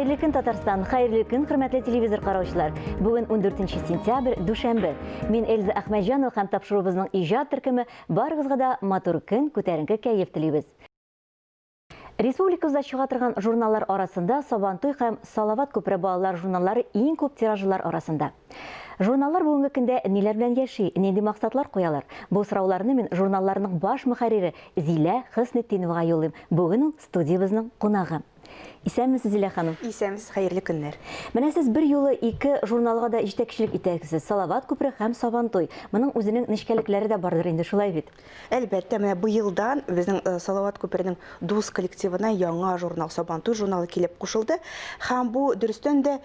Хайырлы көн Татарстан, хайырлы көн хөрмәтле телевизор караучылар. Бүген 14 сентябрь, дүшәмбе. Мин Эльза Әхмәтҗанова һәм тапшыруыбызның иҗат төркеме барыгызга да матур көн, күтәренке кәеф телибез. Республикабызда чыга торган журналлар арасында Сабантуй һәм Салават күпре балалар журналлары иң күп тиражлар арасында. Журналлар бүгенге көндә ниләр белән яши, нинди максатлар куялар? Бу сорауларны мин журналларның баш мөхәррире Зилә Хөснетдиновага юллыйм. Бүген ул студиябызның кунагы. Исәнмесез, Зилә ханым? Исәнмез, хәерле көннәр. Менә сез бер юлы ике журналга да җитәкчелек итәсез. Салават күпре һәм Сабантуй. Моның үзенең нечкәлекләре дә бардыр инде, шулай бит? Әлбәттә, менә бу елдан безнең Салават күперенең дус коллективына яңа журнал Сабантуй журналы килеп кушылды. Һәм бу дөрестән дә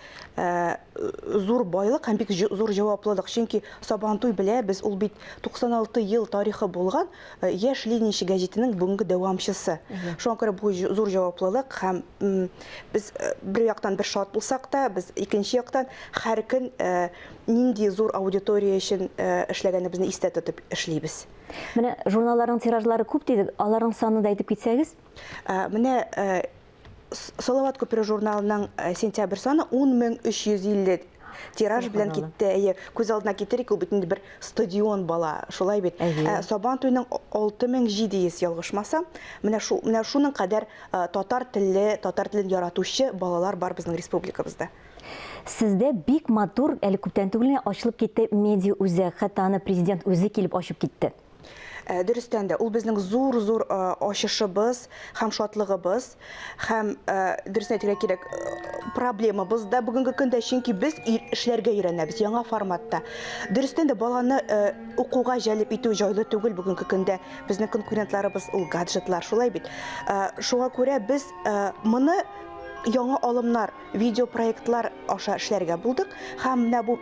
зур байлык һәм бик зур җаваплылык. Чөнки Сабантуй белә, без ул бит 96 ел тарихы булган Яшь Ленинче гәҗитенең бүгенге дәвамчысы. Шуңа күрә бу зур җаваплылык һәм biz bir яктан bir шат булсак та, biz икенче яктан һәр көн нинди зур аудитория өчен эшләгәнебезне истә тотып эшлибез. Менә журналларның тиражлары күп дидек, аларның санын да әйтеп китсәгез? Менә Салават күпере журналының сентябрь саны 10350 тираж белән китте. Күз алдына китерик, ул бит инде бер стадион бала, шулай бит. Сабантуйның 6700 ялгышмасам, менә шуның кадәр татар телен яратучы балалар бар безнең республикабызда. Sizdə бик матур, әле күптән түгел ачылып китте медиа үзәк, хәтта аны президент үзе килеп ачып китте. Дөрестән дә ул безнең зур ачышыбыз һәм шатлыгыбыз һәм дөрестән әйтергә кирәк проблемабыз да бүгенге көндә, чөнки без эшләргә өйрәнәбез яңа форматта. Дөрестән дә баланы укуга җәлеп итү җайлы түгел бүгенге көндә. Безнең конкурентларыбыз ул гаджетлар, шулай бит. Шуңа күрә без моны яңа алымнар, видеопроектлар аша эшләргә булдык һәм менә бу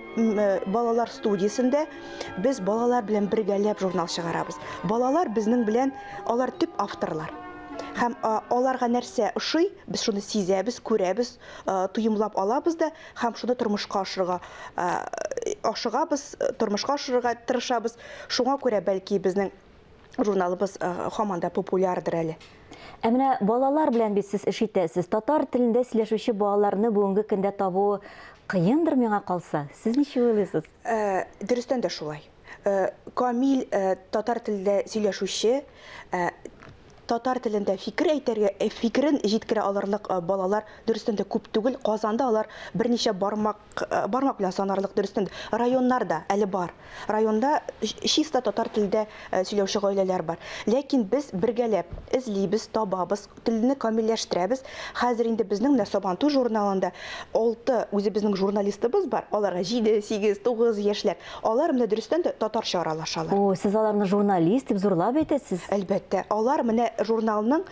балалар студиясендә без балалар белән бергәләп журнал чыгарабыз. Балалар безнең белән, алар төп авторлар. Һәм аларга нәрсә ошый, без шуны сизәбез, күрәбез, тоемлап алабыз да һәм шуны тормышка ашырырга тырышабыз. Шуңа күрә бәлки безнең журналыбыз һаман да популярдыр әле. Менә балалар белән бит сез эш итәсез. Татар телендә сөйләшүче балаларны бүгенге көндә табу кыендыр миңа калса. Сез ничек уйлыйсыз? Дөрестән дә шулай. Камил татар телендә сөйләшүче, татар телендә фикерен җиткерә алырлык балалар дөрестән дә күп түгел. Казанда алар берничә бармак белән санарлык дөрестән районнарда әле бар. Районда чиста татар телендә сөйләүче гаиләләр бар. Ләкин без бергәләп эзлибез, табабыз, телне камилләштерәбез. Хәзер инде безнең Сабантуй журналында 6 үзе безнең журналистыбыз бар. Аларга 7, 8, 9 яшьләр. Алар менә дөрестән дә татарча аралашалар. О, сез аларны журналист дип зурлап әйтәсез? Әлбәттә, алар менә журналның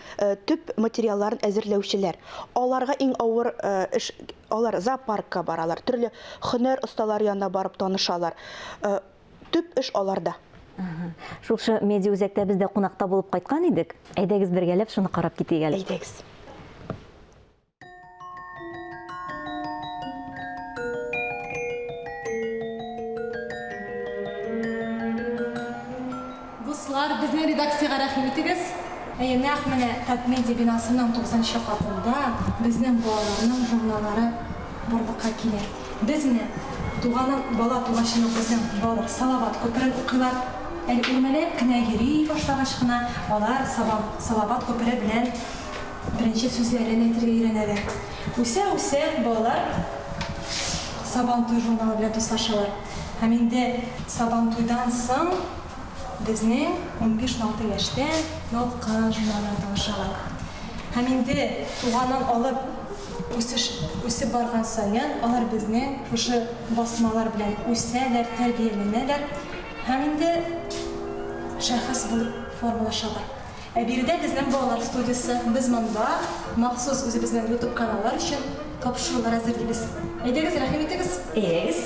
төп материалларын әзерләүчеләр. Аларга иң авыр эш, алар зоопаркка баралар, төрле һөнәр осталары янына барып танышалар. Төп эш аларда. Шушы медиа үзәктә без дә кунакта булып кайткан идек. Әйдәгез бергәләп шуны карап китик әле. Әйдәгез. Дуслар, безнең редакциягә рәхим итегез. Нәкъ менә Татмедиа бинасының 90 катында безнең балаларның журналлары барлыкка килә. Без менә бала тугачылык безнең балалар Салават күперен укыйлар. Әле үрмәләп кенә йөри башлагач кына алар Салават күпере белән беренче сүзләрен әйтергә өйрәнәләр. Үсә балалар Сабантуй журналы белән дуслашалар. Һәм инде Сабантуйдан соң безнең 15-16 яшьтән ялкын журналларда ашалар. Һәм инде туганнан алып үсеп барган саен алар безнең шушы басмалар белән үсәләр, тәрбияләнәләр һәм инде шәхес булып формалашалар. Биредә безнең балалар студиясы, без монда махсус үзебезнең YouTube каналлар өчен тапшырулар әзерлибез. Әйдәгез, рәхим итегез. Әйдәгез.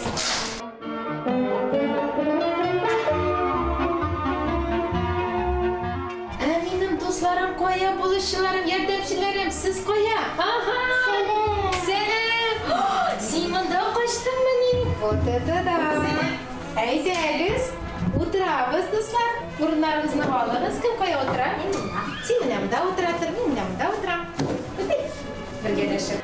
Dostlarım koya, buluşçularım, yardımcılarım, siz koya. Aha! Selam! Simanda kaçtın mı? Fotoda. Әйдәгез, отырабыз, достlar. Урыннарыгызны алыгыз, кем кая утыра? Син менә монда утыратыр, мин менә монда утырам. бергәләшеп.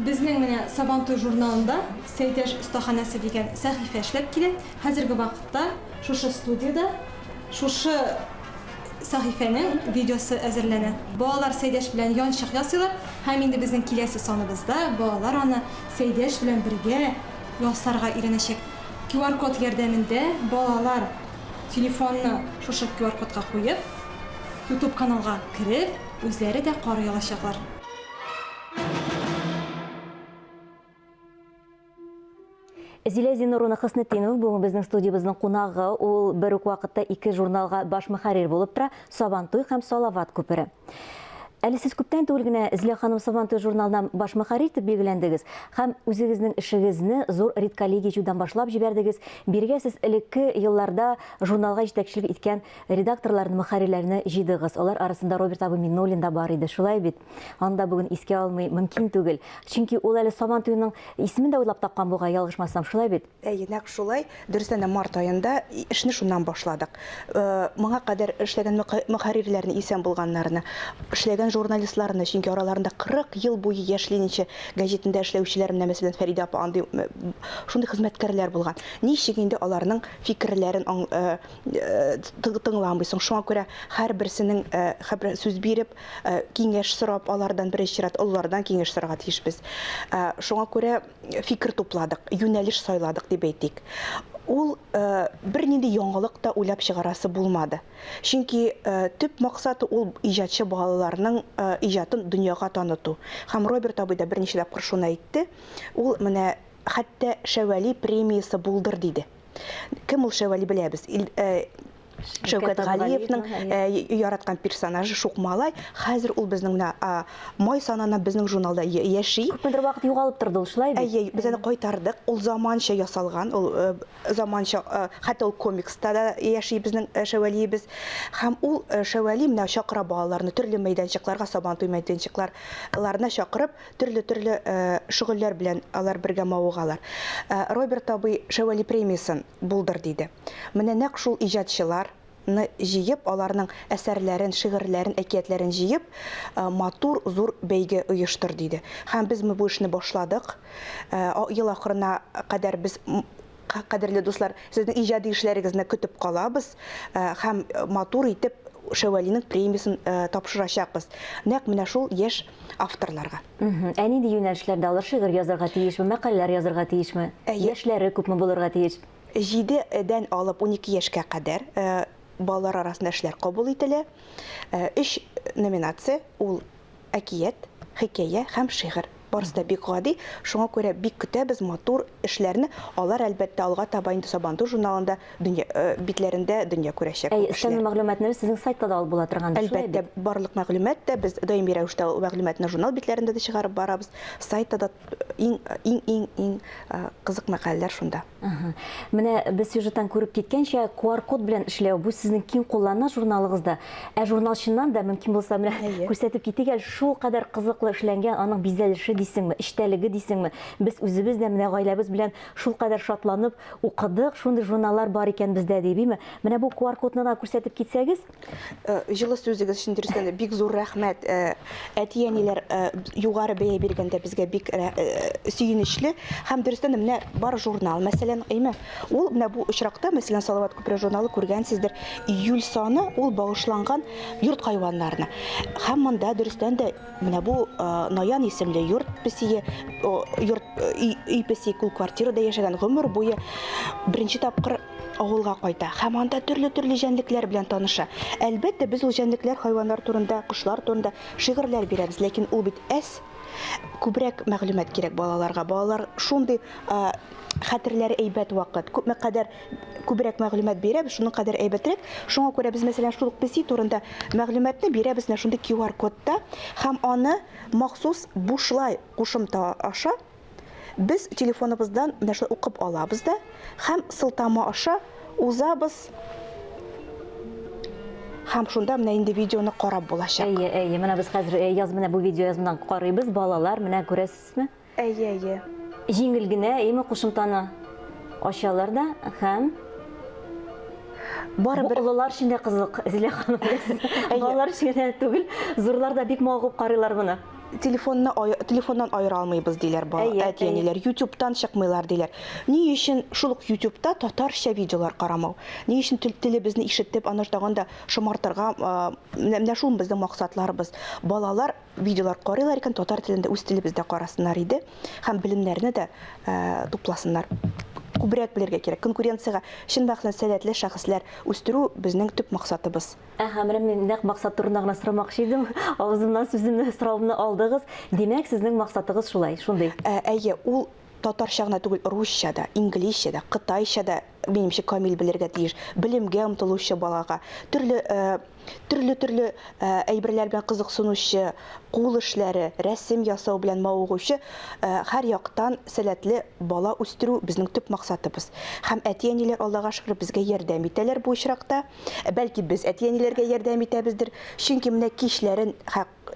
Безнең менә Сабантуй журналында Сәйдәш остаханасы дигән сәхифә эшләп килә. Хәзерге вакытта шушы студияда шушы сәхифәнең видеосы әзерләнә. Балалар Сәйдәш белән янчык ясыйлар һәм инде безнең киләсе саныбызда балалар аны Сәйдәш белән бергә ясарга өйрәнәчәк. QR-код ярдәмендә балалар телефонны шушы QR-кодка куеп, YouTube каналга кирип, үзләре дә карый алачаклар. Зилә Зинуровна Хыснетдинова бүгін біздің студиябыздың қонағы, ол бір үк вақытта 2 журналға баш мөхәррир болып тұра, Сабантуй һәм Салават күпері. Әлі сіз күптән түгел генә Зилә ханым Сабантуй журналынан баш мөхәррир итеп билгеләндегез һәм үзегезнең эшегезне зур редколлегия җыюдан башлап җибәрдегез. Биргә сез элекке елларда журналга җитәкчелек иткән редакторларны, мөхәррирләрне җыйдыгыз. Алар арасында Роберт Абы Миннуллин да бар иде. Шулай бит. Анда бүген искә алмый мөмкин түгел. Чөнки ул әле Сабантуйның исемен дә уйлап тапкан буга, ялгышмасам, шулай бит. Нәкъ шулай. Дөрестән дә март аенда эшне шуннан башладык. Моңа кадәр эшләгән мөхәррирләрне исән булганнарны, эшләгән журналистларны, чөнки араларында 40 ел буе яшьлинче газетында эшләүчеләр менә мәсәлән Фәрида апа андый шундый хезмәткәрләр булган. Ничек инде аларның фикерләрен тыңламыйсың. Шуңа күрә һәрберсенең сүз биреп, киңәш сорап, алардан беренче рәт оллардан киңәш сорарга тиешбез. Шуңа күрә фикер тупладык, юнәлеш сайладык дип әйтик. Ул бернинди яңалык та уйлап чыгарасы булмады. Чөнки төп максаты ул иҗатчы балаларның иҗатын дөньяга таныту. Һәм Роберт абый да берничә тапкыр шуны әйтте. Ул менә хәтта Шәвәли премиясе булдыр диде. Кем ул Шәвәли беләбез? Шәүкәт Галиевның яраткан персонажы Шук малай. Хәзер ул безнең май санына безнең журналда яши. Күпмедер вакыт югалып торды ул, шулай бит. Без аны кайтардык. Ул заманча ясалган, ул заманча, хәтта ул комикста да яши безнең Шәвәлиебез. Һәм ул Шәвәли менә чакыра балаларны төрле мәйданчыкларга, Сабантуй мәйданчыкларына чакырып, төрле шөгыльләр белән алар бергә мавыгалар. Роберт абый Шәвәли премиясын булдыр диде. Менә нәкъ шул иҗатчылар җыеп, аларның әсәрләрен, шигырьләрен, әкиятләрен җыеп, матур зур бәйге оештыр диде. Һәм без бу эшне башладык. Ел ахырына кадәр без, кадерле дуслар, сезнең иҗади эшләрегезне көтеп калабыз һәм матур итеп Шәвәлинең премиясын тапшырачакбыз. Нәкъ менә шул яшь авторларга. Ә нинди юнәлешләрдә алар шигырь язарга тиешме, мәкаләләр язарга тиешме? Яшьләре күпме булырга тиеш? 7дән алып 12 яшькә кадәр балалар арасында эшләр кабул ителә. 3 номинация ул әкият, хикәя һәм шигырь. Барысы да бик гади. Шуңа күрә бик көтәбез матур эшләрне. Алар әлбәттә алга таба инде Сабантуй журналында битләрендә дөнья күрәчәк. Эшләнмә мәгълүматны сезнең сайтта да алып була торган. Әлбәттә, барлык мәгълүмат да без даими рәвештә мәгълүматны журнал битләрендә дә чыгарып барабыз. Сайтта да иң кызык мәкаләләр шунда. Менә без сюжеттан күреп киткәнчә, QR-код белән эшләү бу сезнең киң кулланыла журналыгызда. Ә журналчыннан да мөмкин булса менә күрсәтеп китик, шул кадәр кызыклы эшләнгән аның бизәлеше дисеңме, эштәлеге дисеңме. Без үзебез дә менә гаиләбез белән шул кадәр шатланып укыдык, шундый журналлар бар икән бездә дибиме. Менә бу QR-кодны да күрсәтеп китсәгез. Җылы сүзегез өчен дөрестән бик зур рәхмәт. Әти-әниләр югары бәя биргәндә безгә бик сөенечле һәм дөрестән менә бар журнал. Мәсәлән, ул менә бу очракта, мәсәлән, Салават күпер журналы күргәнсездер, июль саны ул багышланган йорт хайваннарына. Һәм монда дөрестән дә менә бу Наян исемле йорт песие, үй песие кул квартирада яшәгән гомер буе беренче тапкыр авылга кайта. Һәм анда төрле җәнлекләр белән таныша. Әлбәттә, без ул җәнлекләр, хайваннар турында, кошлар турында шигырьләр бирәбез, ләкин ул бит күбрәк мәгълүмат кирәк балаларга. Балалар шундый хәтерләре әйбәт вакыт, күпме кадәр күбрәк мәгълүмат бирәбез, шуның кадәр әйбәтрәк. Шуңа күрә без мәсәлән шул песи турында мәгълүматны бирәбез шундый QR-кодта һәм аны махсус бушлай кушымта аша без телефоныбыздан менә шулай укып алабыз да һәм сылтама аша узабыз. Һәм шунда менә инде видеоны карап булачак. Менә без хәзер менә бу видео язмадан карыйбыз, балалар менә күрәсезме? Әйе. Җиңел генә, кушымтаны ашалар да һәм Бары бу бер олылар өчен дә кызык, Зилә ханым. Балалар өчен генә түгел, зурлар да бик магып карыйлар моны. телефоннан айыра алмыйбыз диләр әтиәниләр. YouTube'тан чыкмыйлар диләр. Ни өчен шул ук YouTube'та татарча видеолар карамау? Ни өчен телебезне ишетеп, аны тагында шомартырга, менә шул безнең максатларыбыз. Балалар видеолар карыйлар икән, татар телендә үз телебездә карасыннар иде, һәм белемнәрне дә тупласыннар. Күбрәк белергә кирәк. Конкуренцияга чын вакытта сәләтле шәхесләр үстерү безнең төп максатыбыз. Менә мин нәкъ максат турында гына сорамакчы идем. Авызымнан сүземне соравымны алдыгыз. Димәк, сезнең максатыгыз шулай, шундый. Әйе, ул татарча гына түгел, русча да, инглизчә дә, кытайча да минемчә камил белергә тиеш. Белемгә омтылучы балага, төрле әйберләр белән кызыксынучы, кул эшләре, рәсем ясау белән мавыгучы, һәр яктан сәләтле бала үстерү безнең төп максатыбыз. Һәм әтиәниләр Аллага шөкер безгә ярдәм итәләр бу очракта. Бәлки без әтиәниләргә ярдәм итәбездер. Чөнки менә кичләрен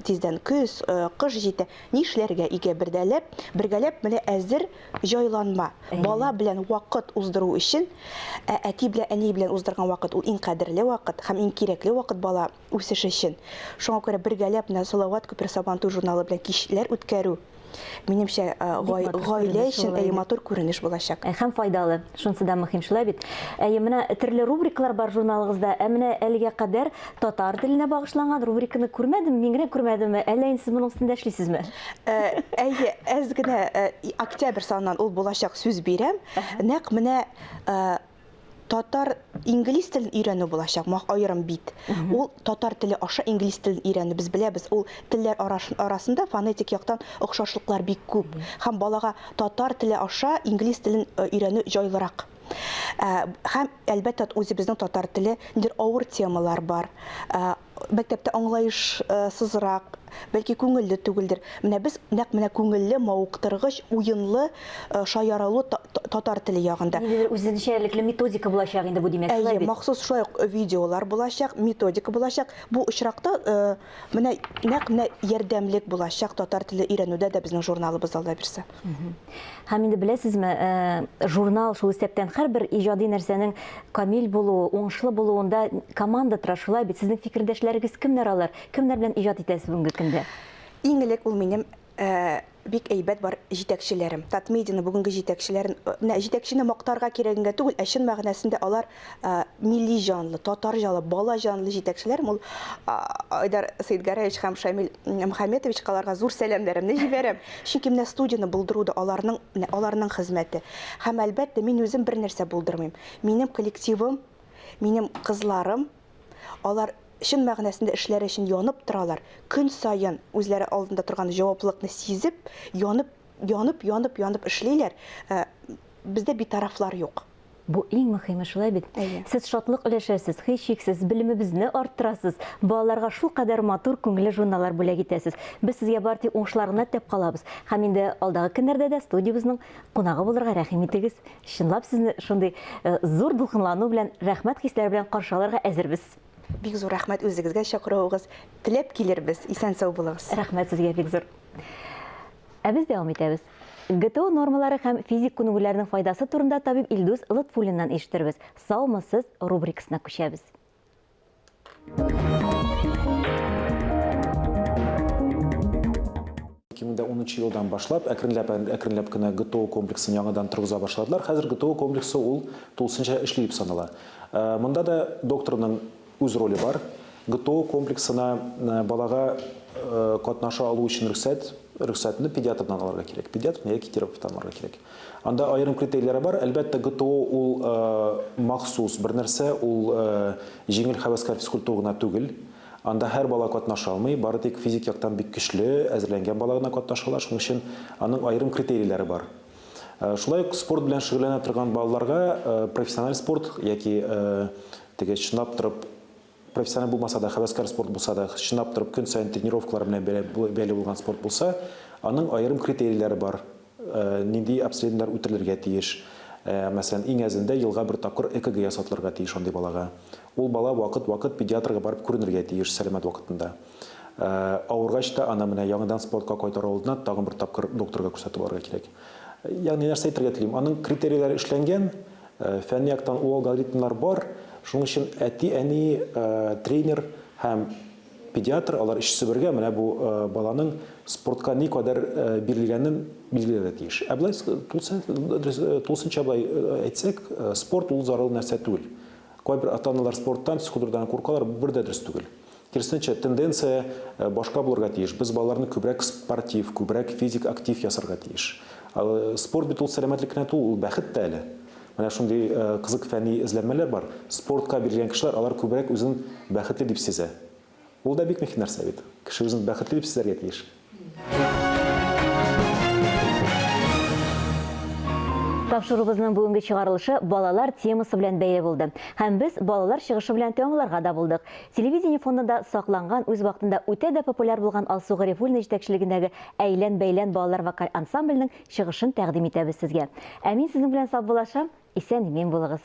тиздән көз, кыш җитә, нишләргә игә бергәләп менә әзер җайланма. Бала белән вакыт уздыру өчен, әти белән әни белән уздырган вакыт ул иң кадерле вакыт һәм иң кирәкле вакыт бала үсеше өчен. Шуңа күрә бергәләп менә Салават Күпер Сабантуй журналы белән кичләр үткәрү минемчә гаилә өчен матур күренеш булачак. Һәм файдалы. Шунысы да мөһим шулай бит. Менә төрле рубрикалар бар журналыгызда. Менә әлегә кадәр татар теленә багышланган рубриканы күрмәдем, мин генә күрмәдем. Әллә инде сез моның өстендә эшлисезме? Әйе, әз генә октябрь санынан ул булачак сүз бирәм. Нәкъ менә татар инглиз телен өйрәнү булачак, аерым бит. Ул татар теле аша инглиз телен өйрәнү. Без беләбез, ул телләр арасында фонетик яктан охшашлыклар бик күп. Һәм балага татар теле аша инглиз телен өйрәнү җайлырак. Һәм әлбәттә үзебезнең татар теле нидер авыр темалар бар. Мәктәптә аңлаешсызрак, бәлки күңелле түгелдер. Менә без нәкъ менә күңелле, мавыктыргыч, уенлы, шаяралу татар теле ягында. Үзенчәлекле методика булачак инде бу димәк. Әйе, махсус шулай видеолар булачак, методика булачак. Бу очракта менә нәкъ менә ярдәмлек булачак татар теле өйрәнүдә дә безнең журналыбыз алда бирсә. Һәм инде беләсезме, журнал шул исәптән һәрбер иҗади нәрсәнең камил булуы, уңышлы булуында команда тора. Шулай бит, сезнең фикердәшләрегез кемнәр алар? Кемнәр белән иҗат итәсез бүгенге көндә? Иң элек ул минем бик әйбәт бар җитәкчеләрем. Татмедианың бүгенге җитәкчеләрен, җитәкчене мактарга кирәгенгә түгел, чын мәгънәсендә алар милли җанлы, татар җанлы, бала җанлы җитәкчеләрем. Ул Айдар Сәйдгәрәевич һәм Шамил Мөхәммәтович аларга зур сәламнәремне җибәрәм. Чөнки менә студияны булдыруда аларның хезмәте. Һәм әлбәттә мин үзем бер нәрсә булдырмыйм. Минем коллективым, минем кызларым, алар чын мәгънәсендә эшләре өчен янып торалар. Көн сайын үзләре алдында торган җаваплылыкны сизеп, янып эшлиләр. Бездә битарафлар юк. Бу иң мөһиме шулай бит. Сез шатлык өләшәсез, һичшиксез белемебезне арттырасыз. Балаларга шул кадәр матур күңелле журналлар бүләк итәсез. Без сезгә бар тик уңышларны тәп калабыз. Һәм инде алдагы көннәрдә дә студиябызның кунагы булырга рәхим итегез. Чынлап сезне шундый зур дулкынлану белән, рәхмәт хисләре белән каршы алырга әзербез. Бик зур рәхмәт үзегезгә чакыруыгыз. Теләп килербез. Исән-сау булыгыз. Рәхмәт сезгә бик зур. Без дәвам итәбез. ГТО нормалары һәм физик күнегүләрнең файдасы турында табиб Илдус Лотфуллиннан ишетербез. Саумысыз рубрикасына күчәбез. 2010 елдан башлап, әкренләп кенә ГТО комплексын яңадан торгыза башладылар. Хәзер ГТО комплексы ул тулысынча эшләп санала. Монда да докторның үз роле бар. ГТО комплексына балага катнаша алу өчен рөхсәтне педиатрдан алырга кирәк. Педиатрдан яки терапевттан алырга кирәк. Анда айрым критерийлары бар. Әлбәттә, ГТО ул махсус бер нәрсә, ул җиңел хәвәскәр физкультура түгел. Анда һәр бала катнаша алмый, бары тик физик яктан бик көчле әзерләнгән бала гына катнашалар. Шуның өчен аның айрым критерийлары бар. Шулай ук спорт белән шөгыльләнә торган балаларга профессиональ спорт яки теге чынлап торып профессиональ булмаса да, хәвәскәр спорт булса да, чынлап торып көн сайын тренировкалар белән бәйле булган спорт булса, аның айрым критерийлары бар. Нинди обследованиялар үтәлергә тиеш. Мәсәлән, иң әзендә елга бер тапкыр ЭКГ ясатылырга тиеш андый балага. Ул бала вакыт педиатрга барып күренергә тиеш сәламәт вакытында. Авыргач та аны менә яңадан спортка кайтару алдына тагын бер тапкыр докторга күрсәтеп алырга кирәк. Ягъни нәрсә әйтергә телим, аның критерийлары эшләнгән, фәнни яктан ул алгоритмнар бар. Шуның өчен әти, әни, тренер һәм педиатр алар икесе бергә менә бу баланың спортка никадәр бирелгәнен билгеләргә тиеш. Ә болай тулысынча болай әйтсәк, спорт ул зарыл нәрсә түгел. Кайбер ата-аналар спорттан, психологиядан куркалар, бер дә дөрес түгел. Киресенчә, тенденция башка булырга тиеш. Без балаларны күбрәк спортив, күбрәк физик актив ясарга тиеш. Спорт бит ул сәламәтлекне түгел, ул бәхет тә әле. Менә шундый кызык фәнни эзләнмәләр бар. Спортка бирелгән кешеләр, алар күбрәк үзен бәхетле дип сизә. Ул да бик мөһим нәрсә бит. Кеше үзен бәхетле дип сизәргә тиеш. Тапшырубызның бүгенге чыгарылышы балалар темасы белән бәйле булды. Һәм без балалар чыгышы белән тәмамларга да булдык. Телевидение фонында сакланган, үз вакытында үтә дә популяр булган Алсу Гарифуллина җитәкчелегендәге Әйлән-бәйлән балалар вокаль ансамбленең чыгышын тәкъдим итәбез сезгә. Ә мин сезнең белән сау булашам, исән-имин булыгыз.